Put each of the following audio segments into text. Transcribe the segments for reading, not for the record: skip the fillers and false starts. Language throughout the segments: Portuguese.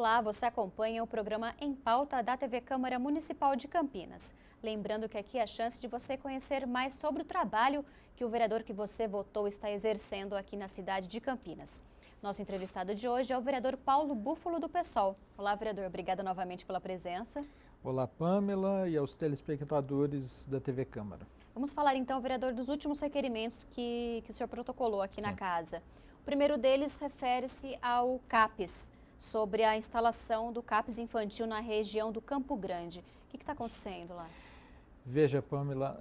Olá, você acompanha o programa Em Pauta da TV Câmara Municipal de Campinas. Lembrando que aqui é a chance de você conhecer mais sobre o trabalho que o vereador que você votou está exercendo aqui na cidade de Campinas. Nosso entrevistado de hoje é o vereador Paulo Búfalo do PSOL. Olá, vereador, obrigada novamente pela presença. Olá, Pamela, e aos telespectadores da TV Câmara. Vamos falar então, vereador, dos últimos requerimentos que o senhor protocolou aqui Sim. na casa. O primeiro deles refere-se ao CAPES, sobre a instalação do CAPES infantil na região do Campo Grande. O que está acontecendo lá? Veja, Pamela,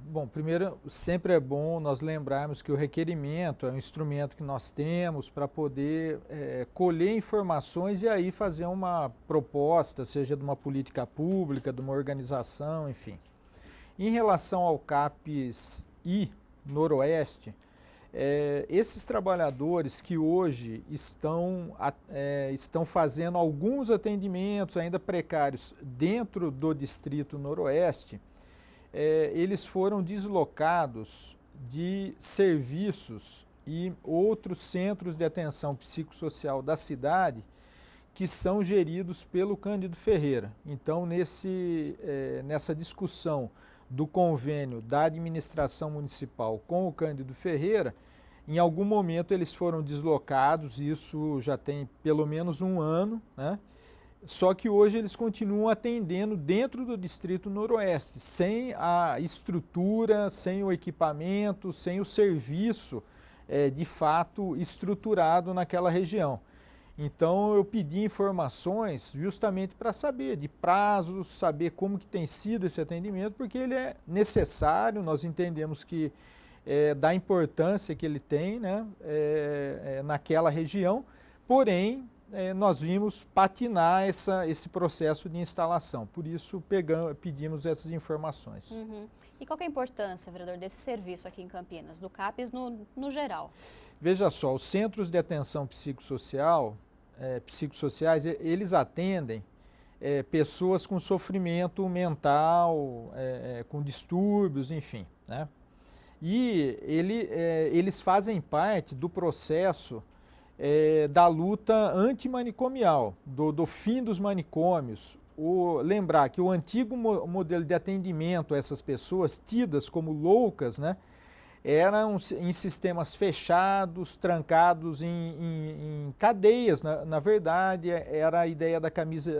bom, primeiro, sempre é bom nós lembrarmos que o requerimento é um instrumento que nós temos para poder colher informações e aí fazer uma proposta, seja de uma política pública, de uma organização, enfim. Em relação ao CAPES I Noroeste, esses trabalhadores que hoje estão fazendo alguns atendimentos ainda precários dentro do Distrito Noroeste, eles foram deslocados de serviços e outros centros de atenção psicossocial da cidade que são geridos pelo Cândido Ferreira. Então, nessa discussão do convênio da administração municipal com o Cândido Ferreira, em algum momento eles foram deslocados, isso já tem pelo menos um ano, né? Só que hoje eles continuam atendendo dentro do Distrito Noroeste, sem a estrutura, sem o equipamento, sem o serviço de fato estruturado naquela região. Então eu pedi informações justamente para saber de prazos, saber como que tem sido esse atendimento, porque ele é necessário, nós entendemos que da importância que ele tem, né, naquela região, porém nós vimos patinar esse processo de instalação, por isso pedimos essas informações. Uhum. E qual que é a importância, vereador, desse serviço aqui em Campinas, do CAPES no geral? Veja só, os centros de atenção psicossociais, eles atendem pessoas com sofrimento mental, com distúrbios, enfim, né? E eles fazem parte do processo da luta antimanicomial, do fim dos manicômios. Lembrar que o antigo modelo de atendimento a essas pessoas, tidas como loucas, né, eram em sistemas fechados, trancados em cadeias. Na verdade, era a ideia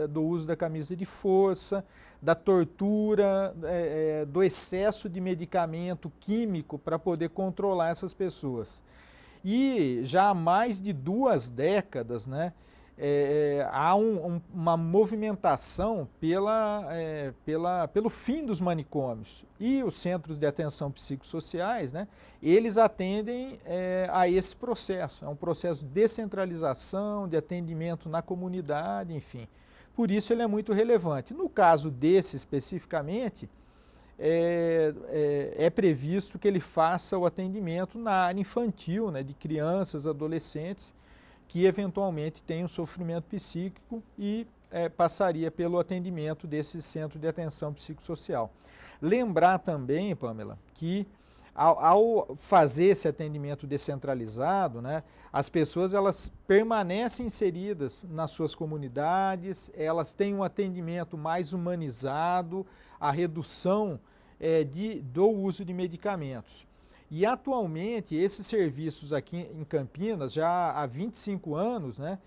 do uso da camisa de força, da tortura, do excesso de medicamento químico para poder controlar essas pessoas. E já há mais de 2 décadas, né, há uma movimentação pelo fim dos manicômios. E os centros de atenção psicossociais, né, eles atendem a esse processo. É um processo de descentralização, de atendimento na comunidade, enfim. Por isso ele é muito relevante. No caso desse especificamente, é previsto que ele faça o atendimento na área infantil, né, de crianças, adolescentes, que eventualmente têm um sofrimento psíquico e passaria pelo atendimento desse centro de atenção psicossocial. Lembrar também, Pamela, que ao fazer esse atendimento descentralizado, né, as pessoas elas permanecem inseridas nas suas comunidades, elas têm um atendimento mais humanizado, a redução do uso de medicamentos. E atualmente esses serviços aqui em Campinas, já há 25 anos, né,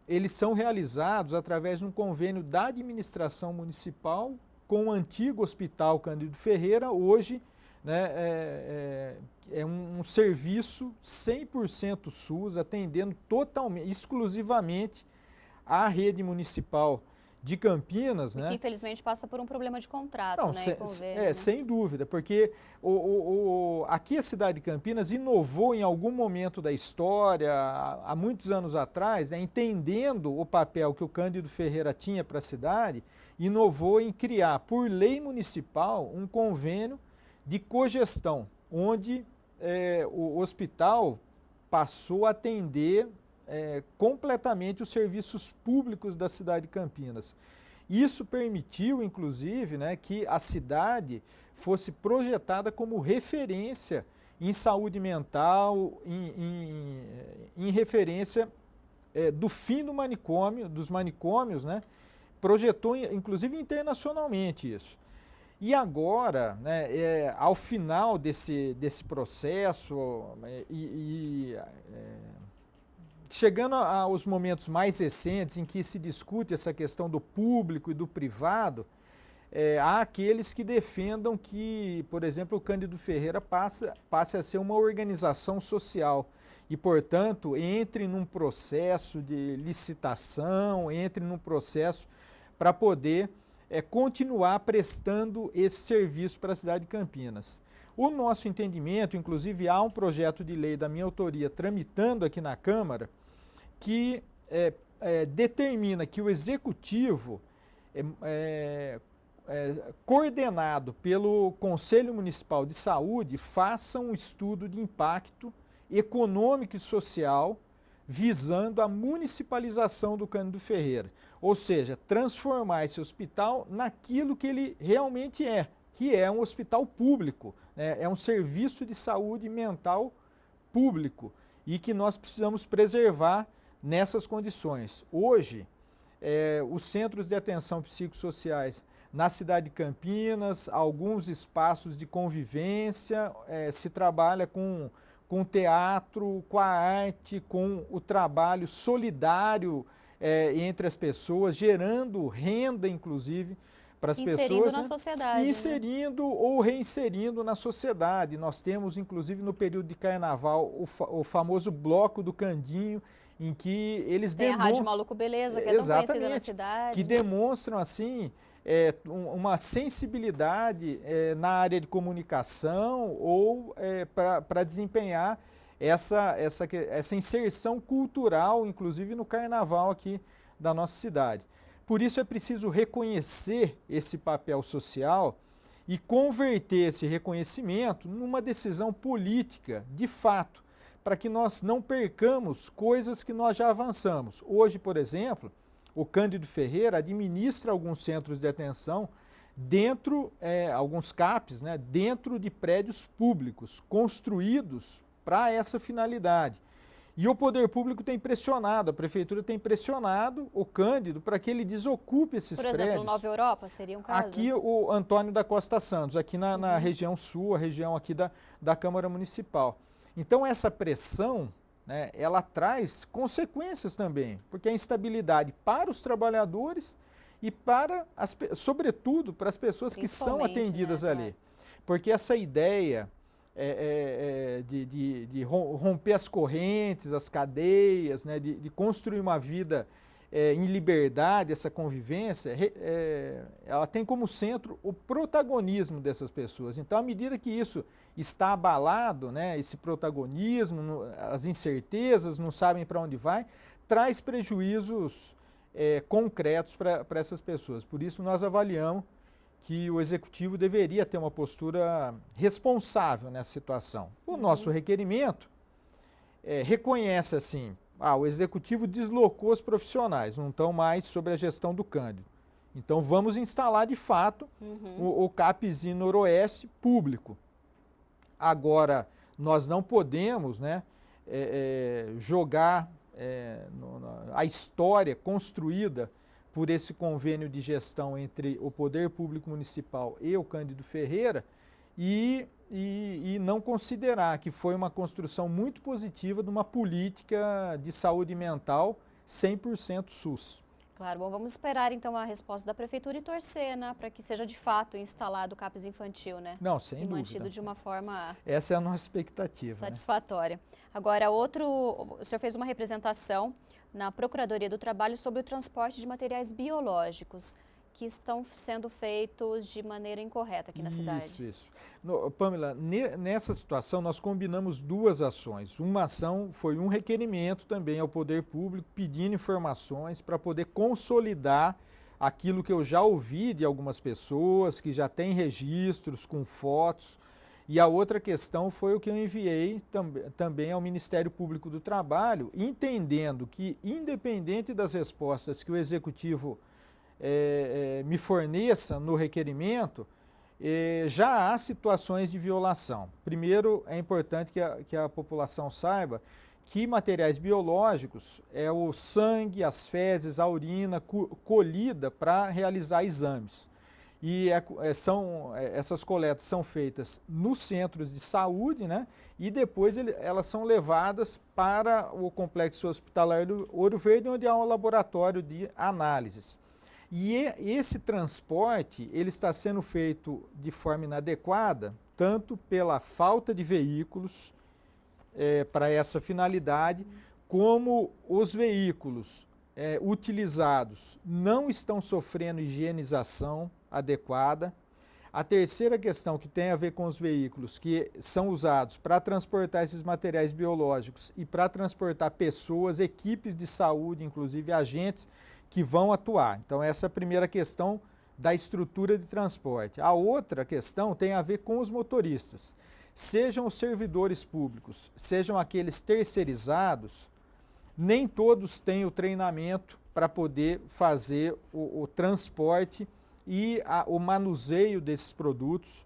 eles são realizados através de um convênio da administração municipal com o antigo Hospital Cândido Ferreira. Hoje, né, é um serviço 100% SUS, atendendo totalmente, exclusivamente a rede municipal de Campinas, e né? Que infelizmente passa por um problema de contrato, Não, né? Convênio, sem dúvida, porque aqui a cidade de Campinas inovou em algum momento da história, há muitos anos atrás, né, entendendo o papel que o Cândido Ferreira tinha para a cidade, inovou em criar, por lei municipal, um convênio de cogestão, onde o hospital passou a atender completamente os serviços públicos da cidade de Campinas. Isso permitiu, inclusive, né, que a cidade fosse projetada como referência em saúde mental, em referência do fim do manicômio, dos manicômios, né? Projetou, inclusive internacionalmente isso. E agora, né, ao final desse processo, chegando aos momentos mais recentes em que se discute essa questão do público e do privado, há aqueles que defendam que, por exemplo, o Cândido Ferreira passe a ser uma organização social e, portanto, entre num processo de licitação, entre num processo para poder continuar prestando esse serviço para a cidade de Campinas. O nosso entendimento, inclusive há um projeto de lei da minha autoria tramitando aqui na Câmara, que determina que o Executivo, coordenado pelo Conselho Municipal de Saúde, faça um estudo de impacto econômico e social visando a municipalização do Cândido Ferreira. Ou seja, transformar esse hospital naquilo que ele realmente é, que é um hospital público, né? É um serviço de saúde mental público e que nós precisamos preservar nessas condições. Hoje, os centros de atenção psicossociais na cidade de Campinas, alguns espaços de convivência, se trabalha com teatro, com a arte, com o trabalho solidário entre as pessoas, gerando renda, inclusive, para as pessoas. Inserindo na sociedade. Inserindo ou reinserindo na sociedade. Nós temos, inclusive, no período de carnaval, o famoso Bloco do Candinho, em que eles demonstram... Tem a Rádio Maluco Beleza, que é tão conhecida na cidade. Que demonstram, assim, uma sensibilidade na área de comunicação ou para desempenhar essa inserção cultural, inclusive no carnaval aqui da nossa cidade. Por isso é preciso reconhecer esse papel social e converter esse reconhecimento numa decisão política, de fato, para que nós não percamos coisas que nós já avançamos. Hoje, por exemplo, o Cândido Ferreira administra alguns centros de atenção dentro, alguns CAPs, né, dentro de prédios públicos, construídos para essa finalidade. E o poder público tem pressionado, a prefeitura tem pressionado o Cândido para que ele desocupe esses prédios. Por exemplo, Nova Europa seria um caso? Aqui o Antônio da Costa Santos, aqui na região sul, a região aqui da Câmara Municipal. Então essa pressão, né, ela traz consequências também, porque a instabilidade para os trabalhadores e sobretudo para as pessoas que são atendidas, né, ali. Porque essa ideia de romper as correntes, as cadeias, né, de construir uma vida em liberdade, essa convivência, ela tem como centro o protagonismo dessas pessoas. Então, à medida que isso está abalado, né, esse protagonismo, as incertezas, não sabem para onde vai, traz prejuízos concretos para essas pessoas. Por isso, nós avaliamos que o Executivo deveria ter uma postura responsável nessa situação. O nosso requerimento reconhece assim, o Executivo deslocou os profissionais, não estão mais sobre a gestão do Cândido. Então vamos instalar de fato o CAPzinho Noroeste público. Agora, nós não podemos, né, jogar a história construída por esse convênio de gestão entre o Poder Público Municipal e o Cândido Ferreira e não considerar que foi uma construção muito positiva de uma política de saúde mental 100% SUS. Claro, bom, vamos esperar então a resposta da Prefeitura e torcer, né, para que seja de fato instalado o CAPS infantil, né? Não, sem dúvida. E mantido de uma forma... Essa é a nossa expectativa, satisfatória. Né? Agora, o senhor fez uma representação na Procuradoria do Trabalho sobre o transporte de materiais biológicos que estão sendo feitos de maneira incorreta aqui na cidade. Isso. Pamela, nessa situação nós combinamos duas ações. Uma ação foi um requerimento também ao Poder Público pedindo informações para poder consolidar aquilo que eu já ouvi de algumas pessoas que já têm registros com fotos. E a outra questão foi o que eu enviei também ao Ministério Público do Trabalho, entendendo que, independente das respostas que o Executivo me forneça no requerimento, já há situações de violação. Primeiro, é importante que a população saiba que materiais biológicos é o sangue, as fezes, a urina colhida para realizar exames. E essas coletas são feitas nos centros de saúde, né? E depois elas são levadas para o complexo hospitalar do Ouro Verde, onde há um laboratório de análises. E esse transporte ele está sendo feito de forma inadequada, tanto pela falta de veículos para essa finalidade, como os veículos utilizados não estão sofrendo higienização adequada. A terceira questão que tem a ver com os veículos que são usados para transportar esses materiais biológicos e para transportar pessoas, equipes de saúde, inclusive agentes que vão atuar. Então essa é a primeira questão da estrutura de transporte. A outra questão tem a ver com os motoristas. Sejam os servidores públicos, sejam aqueles terceirizados, nem todos têm o treinamento para poder fazer o transporte e o manuseio desses produtos.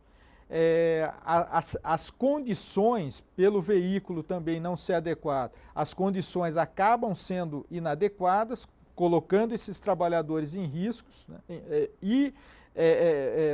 As condições pelo veículo também não ser adequado, as condições acabam sendo inadequadas, colocando esses trabalhadores em riscos, né?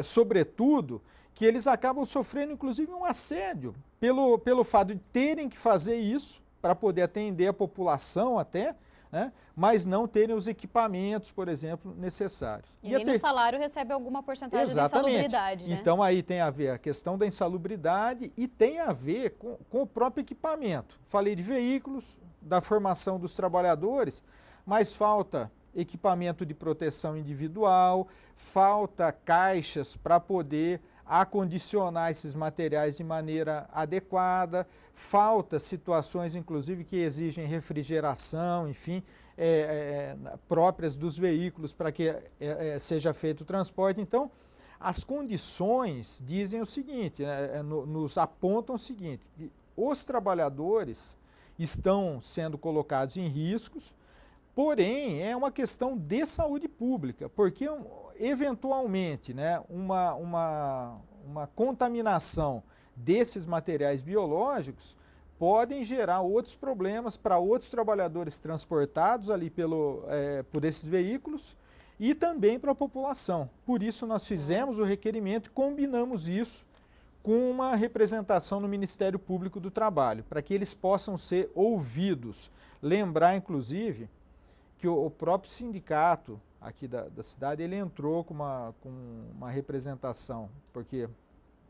Sobretudo, que eles acabam sofrendo inclusive um assédio pelo fato de terem que fazer isso para poder atender a população até, né? Mas não terem os equipamentos, por exemplo, necessários. E no salário recebe alguma porcentagem de insalubridade, né? Então aí tem a ver a questão da insalubridade e tem a ver com o próprio equipamento. Falei de veículos, da formação dos trabalhadores, mas falta equipamento de proteção individual, falta caixas para poder acondicionar esses materiais de maneira adequada, falta situações inclusive que exigem refrigeração, enfim, próprias dos veículos para que seja feito o transporte. Então, as condições dizem o seguinte, nos apontam o seguinte, que os trabalhadores estão sendo colocados em riscos, porém, é uma questão de saúde pública, porque eventualmente, né, uma contaminação desses materiais biológicos podem gerar outros problemas para outros trabalhadores transportados ali por esses veículos e também para a população. Por isso nós fizemos o requerimento e combinamos isso com uma representação no Ministério Público do Trabalho, para que eles possam ser ouvidos. Lembrar, inclusive, que o próprio sindicato aqui da cidade, ele entrou com uma representação, porque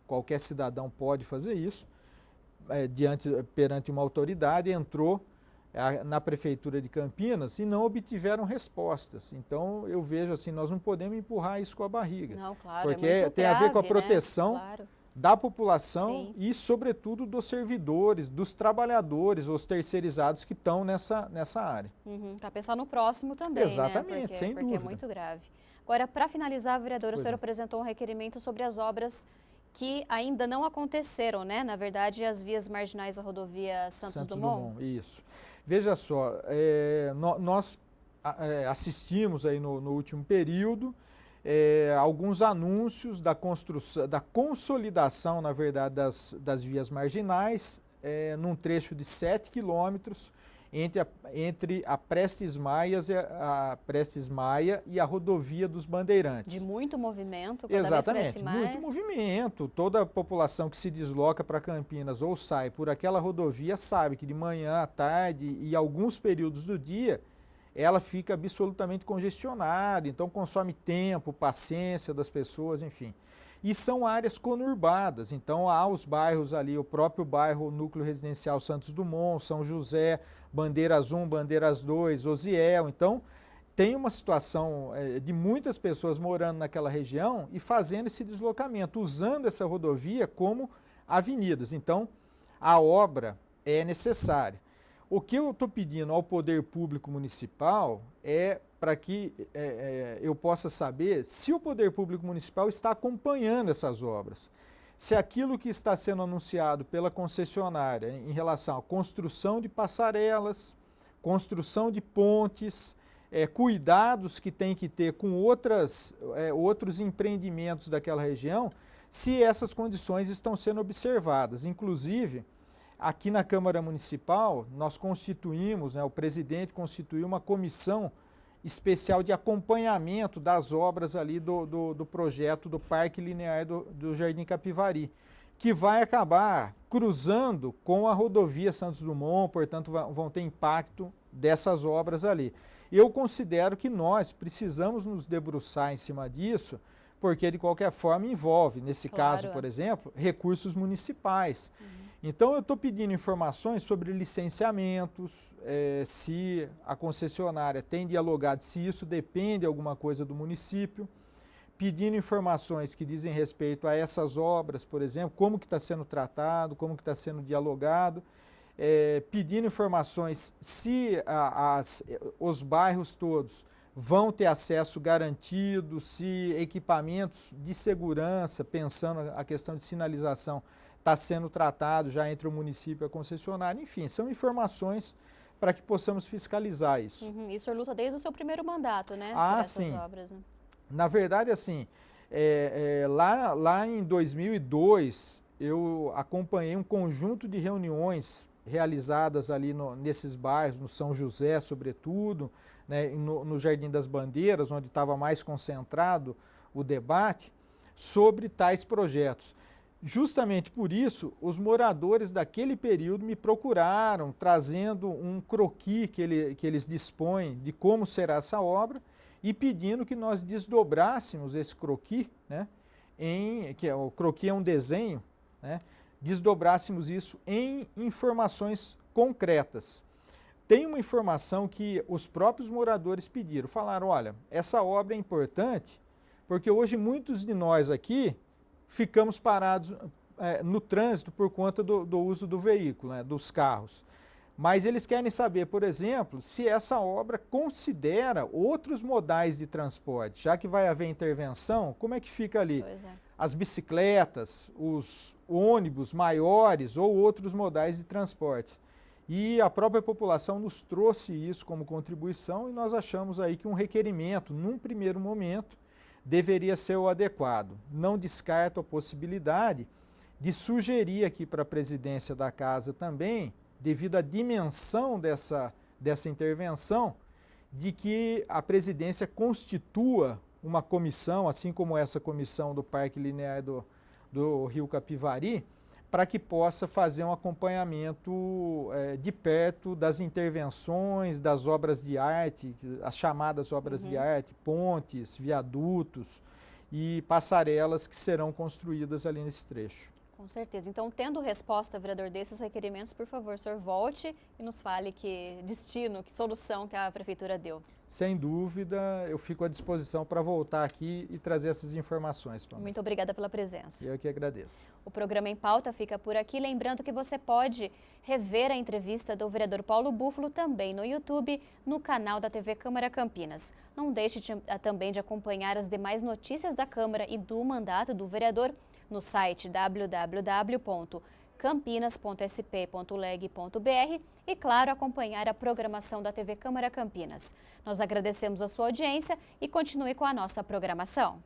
qualquer cidadão pode fazer isso, perante uma autoridade, entrou na Prefeitura de Campinas e não obtiveram respostas. Então, eu vejo assim, nós não podemos empurrar isso com a barriga. Não, claro, porque é muito tem grave, a ver com a né? proteção Claro. da população. Sim. E, sobretudo, dos servidores, dos trabalhadores, os terceirizados que estão nessa área. Para pensar no próximo também, exatamente, né? sem dúvida. Porque é muito grave. Agora, para finalizar, vereador, o senhor apresentou um requerimento sobre as obras que ainda não aconteceram, né? Na verdade, as vias marginais da rodovia Santos Dumont. Isso. Veja só, nós assistimos aí no último período alguns anúncios da construção, da consolidação, na verdade, das vias marginais, num trecho de 7 quilômetros entre a Prestes Maia e a rodovia dos Bandeirantes. De muito movimento, cada exatamente, vez cresce mais. Muito movimento. Toda a população que se desloca para Campinas ou sai por aquela rodovia sabe que de manhã, à tarde e alguns períodos do dia ela fica absolutamente congestionada, então consome tempo, paciência das pessoas, enfim. E são áreas conurbadas, então há os bairros ali, o próprio bairro Núcleo Residencial Santos Dumont, São José, Bandeiras 1, Bandeiras 2, Osiel. Então, tem uma situação de muitas pessoas morando naquela região e fazendo esse deslocamento, usando essa rodovia como avenidas. Então, a obra é necessária. O que eu estou pedindo ao Poder Público Municipal é para que eu possa saber se o Poder Público Municipal está acompanhando essas obras. Se aquilo que está sendo anunciado pela concessionária em relação à construção de passarelas, construção de pontes, cuidados que tem que ter com outros empreendimentos daquela região, se essas condições estão sendo observadas. Inclusive, aqui na Câmara Municipal, nós constituímos, né, o presidente constituiu uma comissão especial de acompanhamento das obras ali do projeto do Parque Linear do Jardim Capivari, que vai acabar cruzando com a rodovia Santos Dumont, portanto vão ter impacto dessas obras ali. Eu considero que nós precisamos nos debruçar em cima disso, porque de qualquer forma envolve, nesse caso, por exemplo, recursos municipais. Então eu estou pedindo informações sobre licenciamentos, se a concessionária tem dialogado, se isso depende de alguma coisa do município, pedindo informações que dizem respeito a essas obras, por exemplo, como que está sendo tratado, como que está sendo dialogado, pedindo informações se os bairros todos vão ter acesso garantido, se equipamentos de segurança, pensando a questão de sinalização, está sendo tratado já entre o município e a concessionária. Enfim, são informações para que possamos fiscalizar isso. E o senhor luta desde o seu primeiro mandato, né? Ah, por essas sim. obras, né? Na verdade, assim, lá em 2002, eu acompanhei um conjunto de reuniões realizadas ali nesses bairros, no São José, sobretudo, né, no Jardim das Bandeiras, onde estava mais concentrado o debate sobre tais projetos. Justamente por isso, os moradores daquele período me procuraram, trazendo um croquis que eles dispõem de como será essa obra e pedindo que nós desdobrássemos esse croquis, né, o croquis é um desenho, né, desdobrássemos isso em informações concretas. Tem uma informação que os próprios moradores pediram, falaram, olha, essa obra é importante porque hoje muitos de nós aqui ficamos parados no trânsito por conta do uso do veículo, né, dos carros. Mas eles querem saber, por exemplo, se essa obra considera outros modais de transporte, já que vai haver intervenção, como é que fica ali? As bicicletas, os ônibus maiores ou outros modais de transporte. E a própria população nos trouxe isso como contribuição e nós achamos aí que um requerimento, num primeiro momento, deveria ser o adequado. Não descarto a possibilidade de sugerir aqui para a presidência da casa também, devido à dimensão dessa intervenção, de que a presidência constitua uma comissão, assim como essa comissão do Parque Linear do Rio Capivari, para que possa fazer um acompanhamento de perto das intervenções, das obras de arte, as chamadas obras de arte, pontes, viadutos e passarelas que serão construídas ali nesse trecho. Com certeza. Então, tendo resposta, vereador, desses requerimentos, por favor, o senhor volte e nos fale que destino, que solução que a prefeitura deu. Sem dúvida, eu fico à disposição para voltar aqui e trazer essas informações, Pamela. Muito obrigada pela presença. Eu que agradeço. O programa Em Pauta fica por aqui, lembrando que você pode rever a entrevista do vereador Paulo Búfalo também no YouTube, no canal da TV Câmara Campinas. Não deixe também de acompanhar as demais notícias da Câmara e do mandato do vereador no site www.campinas.sp.leg.br e, claro, acompanhar a programação da TV Câmara Campinas. Nós agradecemos a sua audiência e continue com a nossa programação.